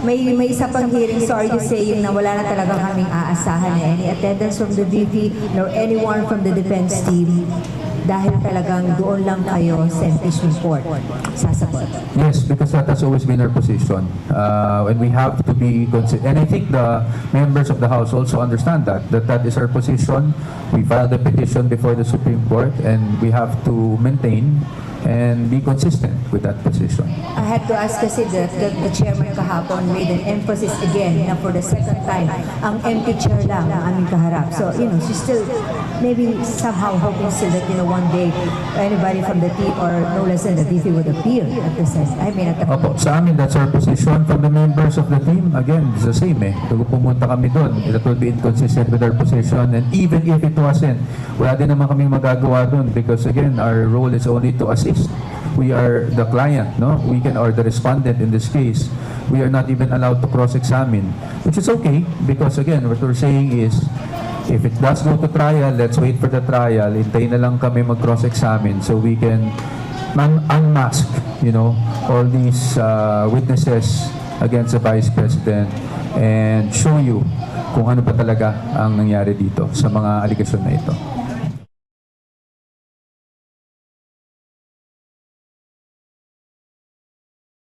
may isa pang hearing, so are you saying na wala na talaga kaming aasahan na any attendance from the VP nor anyone from the defense team dahil talagang doon lang kayo sa impeachment court sasagot? Yes, because that has always been our position. And we have to be consistent. And I think the members of the House also understand that is our position. We filed a petition before the Supreme Court and we have to maintain and be consistent with that position. I had to ask kasi that the chairman kahapon made an emphasis again na for the second time, ang empty chair lang ang aming kaharap. So, she's still maybe somehow hoping still that, one day anybody from the team or no less than the VP would appear at the Senate. Opo, sa amin, that's our position. From the members of the team, again, it's the same Kung pumunta kami doon, it will be inconsistent with our position. And even if it wasn't, wala din naman kaming magagawa doon because again, our role is only to assist. We are the client, no? Or the respondent in this case. We are not even allowed to cross-examine, which is okay because again, what we're saying is, if it does go to trial, let's wait for the trial. Hintayin na lang kami mag-cross-examine so we can unmask, all these witnesses against the Vice President and show you kung ano pa talaga ang nangyari dito sa mga aligasyon na ito.